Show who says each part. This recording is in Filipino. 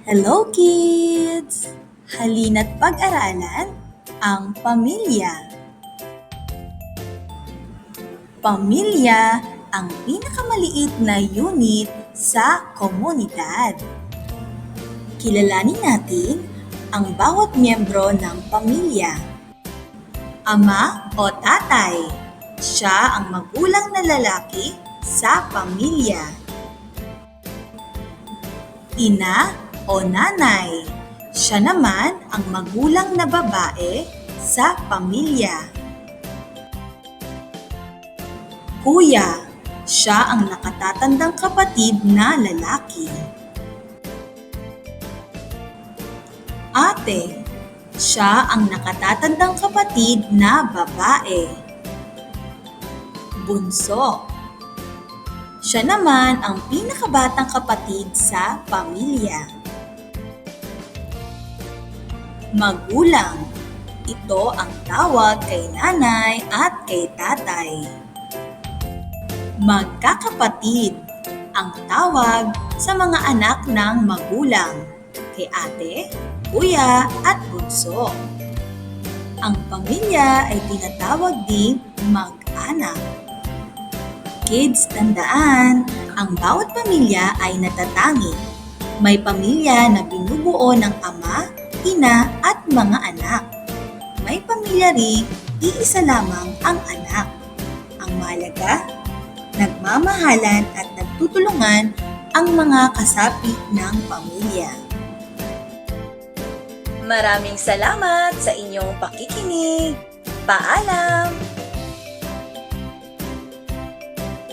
Speaker 1: Hello kids! Halina't pag-aralan ang pamilya. Pamilya ang pinakamaliit na unit sa komunidad. Kilalanin natin ang bawat miyembro ng pamilya. Ama o tatay, siya ang magulang na lalaki sa pamilya. Ina o nanay, siya naman ang magulang na babae sa pamilya. Kuya, siya ang nakatatandang kapatid na lalaki. Ate, siya ang nakatatandang kapatid na babae. Bunso, siya naman ang pinakabatang kapatid sa pamilya. Magulang, ito ang tawag kay nanay at kay tatay. Magkakapatid, ang tawag sa mga anak ng magulang, kay ate, kuya at bunso. Ang pamilya ay tinatawag ding mag-anak. Kids, tandaan, ang bawat pamilya ay natatangi. May pamilya na binubuo ng ama, ina at mga anak. May pamilya ring iisa lamang ang anak. Ang mahalaga, nagmamahalan at nagtutulungan ang mga kasapi ng pamilya.
Speaker 2: Maraming salamat sa inyong pakikinig. Paalam!